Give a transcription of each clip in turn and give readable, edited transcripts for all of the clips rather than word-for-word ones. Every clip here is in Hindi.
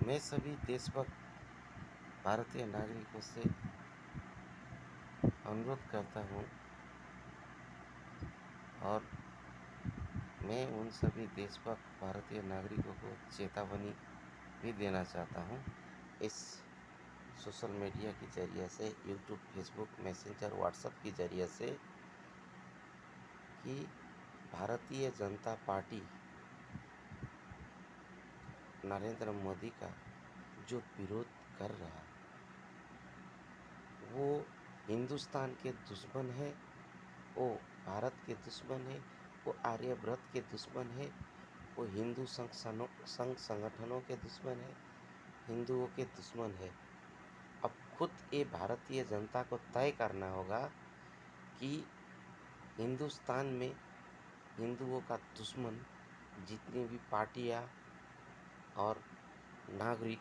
मैं सभी देशभक्त भारतीय नागरिकों से अनुरोध करता हूँ और मैं उन सभी देशभक्त भारतीय नागरिकों को चेतावनी भी देना चाहता हूँ इस सोशल मीडिया के ज़रिए से, यूट्यूब, फेसबुक, मैसेंजर, व्हाट्सएप के ज़रिए से कि भारतीय जनता पार्टी नरेंद्र मोदी का जो विरोध कर रहा है वो हिंदुस्तान के दुश्मन है, वो भारत के दुश्मन है, वो आर्यव्रत के दुश्मन है, वो हिंदू संघ संगठनों के दुश्मन है, हिंदुओं के दुश्मन है। अब खुद ये भारतीय जनता को तय करना होगा कि हिंदुस्तान में हिंदुओं का दुश्मन जितनी भी पार्टियां और नागरिक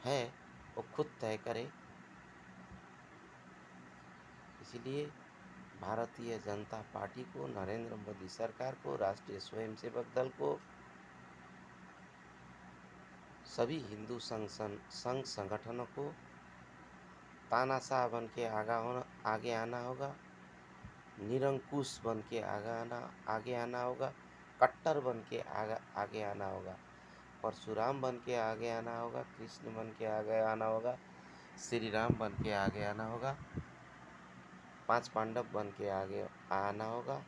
है वो खुद तय करे। इसलिए भारतीय जनता पार्टी को, नरेंद्र मोदी सरकार को, राष्ट्रीय स्वयंसेवक दल को, सभी हिंदू संघ संगठनों को तानाशाह बन के आगे आना होगा, निरंकुश बन के आगे आना होगा, कट्टर बन के आगे आना होगा, परशुराम बन के आगे आना होगा, कृष्ण बन के आगे आना होगा, श्री राम बन के आगे आना होगा, पांच पांडव बन के आगे आना होगा,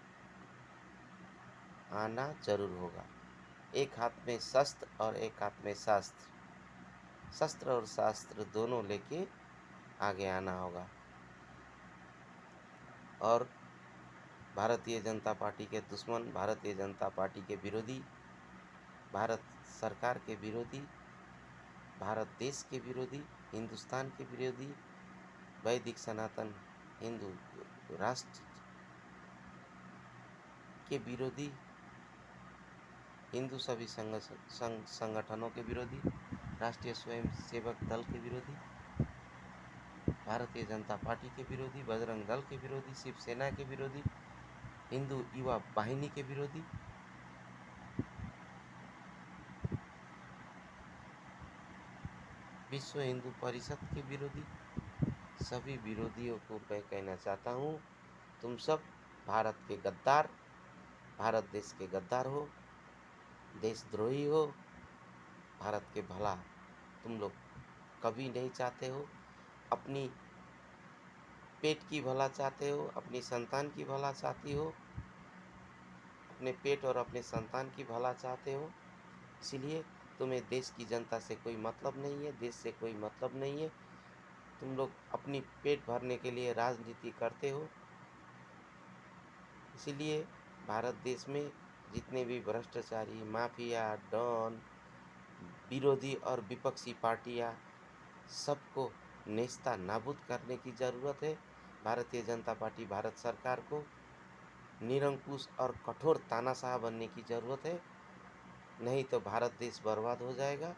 आना जरूर होगा। एक हाथ में शस्त्र और एक हाथ में शास्त्र, शस्त्र और शास्त्र दोनों लेके आगे आना होगा। और भारतीय जनता पार्टी के दुश्मन, भारतीय जनता पार्टी के विरोधी, भारत सरकार के विरोधी, भारत देश के विरोधी, हिंदुस्तान के विरोधी, वैदिक सनातन हिंदू राष्ट्र के विरोधी, हिंदू सभी संगठनों के विरोधी, राष्ट्रीय स्वयंसेवक दल के विरोधी, भारतीय जनता पार्टी के विरोधी, बजरंग दल के विरोधी, शिवसेना के विरोधी, हिंदू युवा वाहिनी के विरोधी, विश्व हिंदू परिषद के विरोधी, सभी विरोधियों को मैं कहना चाहता हूँ, तुम सब भारत के गद्दार, भारत देश के गद्दार हो, देशद्रोही हो। भारत के भला तुम लोग कभी नहीं चाहते हो, अपनी पेट की भला चाहते हो, अपनी संतान की भला चाहती हो, अपने पेट और अपने संतान की भला चाहते हो। इसीलिए तुम्हें देश की जनता से कोई मतलब नहीं है, देश से कोई मतलब नहीं है। तुम लोग अपनी पेट भरने के लिए राजनीति करते हो। इसीलिए भारत देश में जितने भी भ्रष्टाचारी, माफिया, डॉन, विरोधी और विपक्षी पार्टियां, सबको नेस्ता नाबूद करने की ज़रूरत है। भारतीय जनता पार्टी, भारत सरकार को निरंकुश और कठोर तानाशाह बनने की ज़रूरत है। नहीं तो भारत देश बर्बाद हो जाएगा,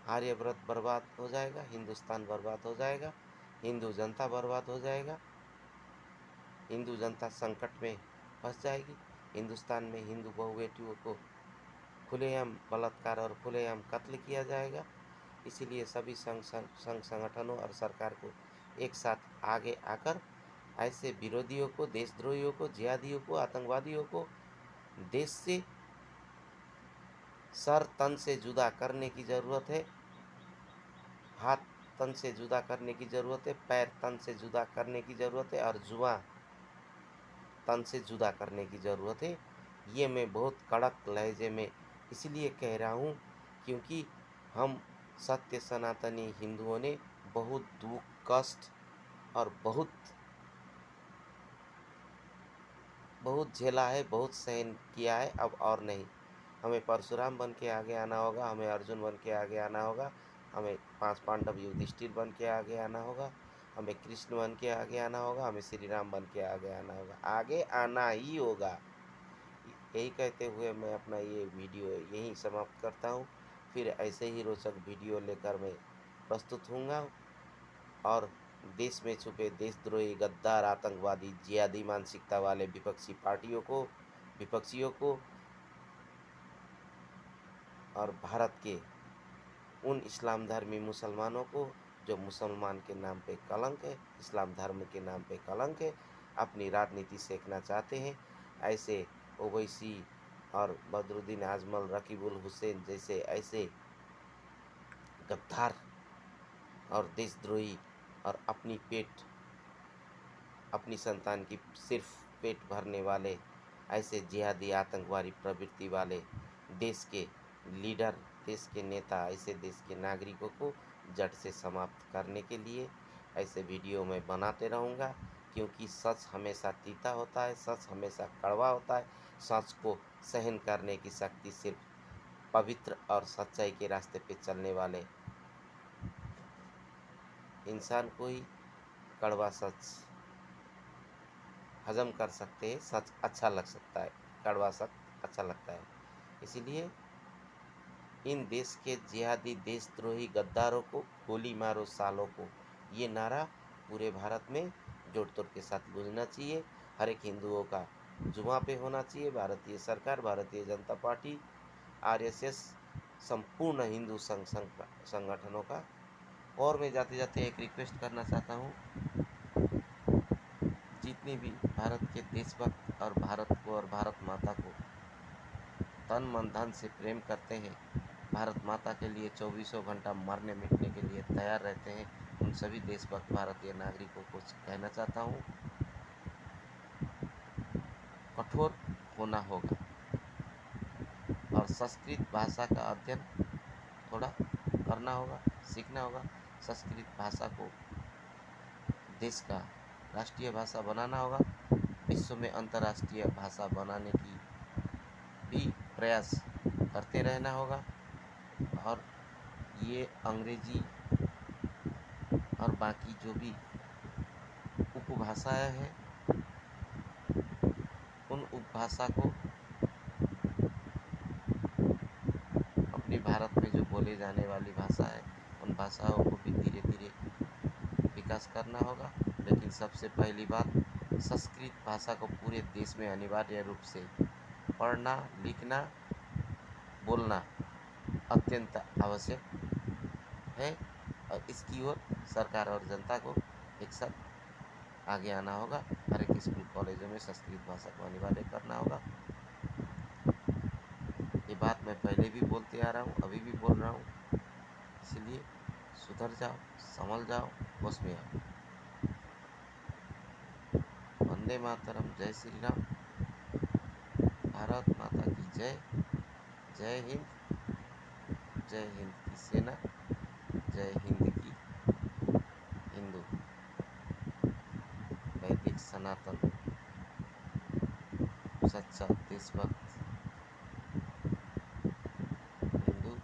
आर्यव्रत बर्बाद हो जाएगा, हिंदुस्तान बर्बाद हो जाएगा, हिंदू जनता बर्बाद हो जाएगा, हिंदू जनता संकट में फंस जाएगी। हिंदुस्तान में हिंदू बहु बेटियों को खुलेआम बलात्कार और खुलेआम कत्ल किया जाएगा। इसीलिए सभी संघ संगठनों और सरकार को एक साथ आगे आकर ऐसे विरोधियों को, देशद्रोहियों को, जिहादियों को, आतंकवादियों को देश से सर तन से जुदा करने की ज़रूरत है। हाथ तन से जुदा करने की ज़रूरत है, पैर तन से जुदा करने की ज़रूरत है और जुबां तन से जुदा करने की ज़रूरत है। ये मैं बहुत कड़क लहजे में इसलिए कह रहा हूँ क्योंकि हम सत्य सनातनी हिंदुओं ने बहुत दुख, कष्ट और बहुत बहुत झेला है, बहुत सहन किया है। अब और नहीं, हमें परशुराम बन के आगे आना होगा, हमें अर्जुन बन के आगे आना होगा, हमें पांच पांडव युधिष्ठिर बन के आगे आना होगा, हमें कृष्ण बन के आगे आना होगा, हमें श्री राम बन के आगे आना होगा, आगे आना ही होगा। यही कहते हुए मैं अपना ये वीडियो यहीं समाप्त करता हूँ। फिर ऐसे ही रोचक वीडियो लेकर मैं प्रस्तुत होऊंगा और देश में छुपे देशद्रोही, गद्दार, आतंकवादी, जिहादी मानसिकता वाले विपक्षियों को और भारत के उन इस्लाम धर्मी मुसलमानों को जो मुसलमान के नाम पे कलंक है, इस्लाम धर्म के नाम पे कलंक है, अपनी राजनीति सेकना चाहते हैं। ऐसे ओवैसी और बदरुद्दीन आजमल, रकीबुल हुसैन जैसे ऐसे गद्दार और देशद्रोही और अपनी संतान की सिर्फ पेट भरने वाले ऐसे जिहादी आतंकवादी प्रवृत्ति वाले देश के लीडर, देश के नेता, ऐसे देश के नागरिकों को जड़ से समाप्त करने के लिए ऐसे वीडियो मैं बनाते रहूँगा, क्योंकि सच हमेशा तीता होता है, सच हमेशा कड़वा होता है। सच को सहन करने की शक्ति सिर्फ पवित्र और सच्चाई के रास्ते पे चलने वाले इंसान को ही कड़वा सच हजम कर सकते हैं। सच अच्छा लग सकता है, कड़वा सच अच्छा लगता है। इसीलिए इन देश के जिहादी, देशद्रोही गद्दारों को गोली मारो सालों को, ये नारा पूरे भारत में जोड़ तोड़ के साथ गूंजना चाहिए। हर एक हिंदुओं का जुबां पे होना चाहिए। भारतीय सरकार, भारतीय जनता पार्टी, आरएसएस, संपूर्ण हिंदू संगठनों का। और मैं जाते जाते एक रिक्वेस्ट करना चाहता हूँ, जितने भी भारत के देशभक्त और भारत को और भारत माता को तन मन धन से प्रेम करते हैं, भारत माता के लिए 24 घंटा मरने मिटने के लिए तैयार रहते हैं, उन सभी देशभक्त भारतीय नागरिकों को कहना चाहता हूँ, कठोर होना होगा और संस्कृत भाषा का अध्ययन थोड़ा करना होगा, सीखना होगा। संस्कृत भाषा को देश का राष्ट्रीय भाषा बनाना होगा। विश्व में अंतर्राष्ट्रीय भाषा बनाने की भी प्रयास करते रहना होगा। और ये अंग्रेजी और बाकी जो भी उपभाषाएं हैं, उन उपभाषा को अपने भारत में जो बोले जाने वाली भाषा है, उन भाषाओं को भी धीरे धीरे विकास करना होगा। लेकिन सबसे पहली बात, संस्कृत भाषा को पूरे देश में अनिवार्य रूप से पढ़ना, लिखना, बोलना अत्यंत आवश्यक है। और इसकी ओर सरकार और जनता को एक साथ आगे आना होगा। हर एक स्कूल कॉलेजों में संस्कृत भाषा को अनिवार्य करना होगा। ये बात मैं पहले भी बोलते आ रहा हूँ, अभी भी बोल रहा हूँ। इसलिए सुधर जाओ, संभल जाओ, होश में आओ। वंदे मातरम, जय श्री राम, भारत माता की जय। जय हिंद, जय हिंद की सेना, जय हिंद की हिंदू, वैदिक, सनातन, सच्चा देशभक्त हिंदू।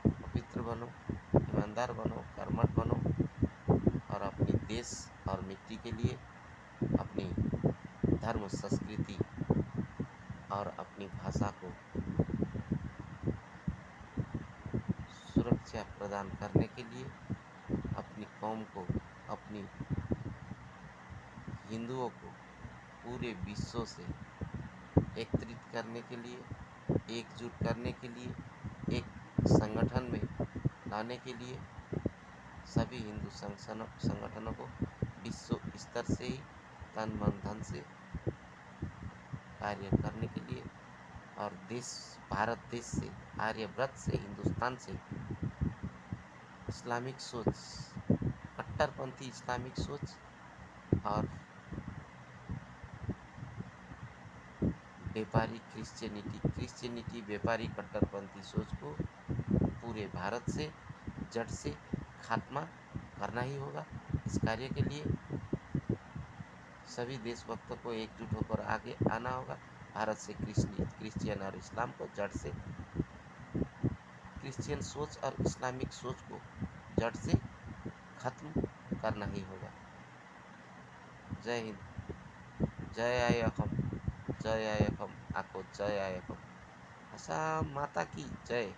पवित्र बनो, ईमानदार बनो, कर्मठ बनो और अपनी देश और मिट्टी के लिए, अपनी धर्म, संस्कृति और अपनी भाषा को सुरक्षा प्रदान करने के लिए, अपनी कौम को, अपनी हिंदुओं को पूरे विश्व से एकत्रित करने के लिए, एकजुट करने के लिए, एक संगठन में लाने के लिए सभी हिंदू संगठनों को विश्व स्तर से ही तन मन धन से कार्य करने के लिए, और देश, भारत देश से, आर्यव्रत से, हिंदुस्तान से इस्लामिक सोच, कट्टरपंथी इस्लामिक सोच और व्यापारी क्रिश्चियनिटी व्यापारी कट्टरपंथी सोच को पूरे भारत से जड़ से खात्मा करना ही होगा। इस कार्य के लिए सभी देशभक्तों को एकजुट होकर आगे आना होगा। भारत से क्रिश्चियन और इस्लाम को जड़ से, क्रिश्चियन सोच और इस्लामिक सोच को जड़ से खत्म करना ही होगा। जय हिंद, जय आयकम, जय आयकम, आको जय आयकम, आसाम माता की जय।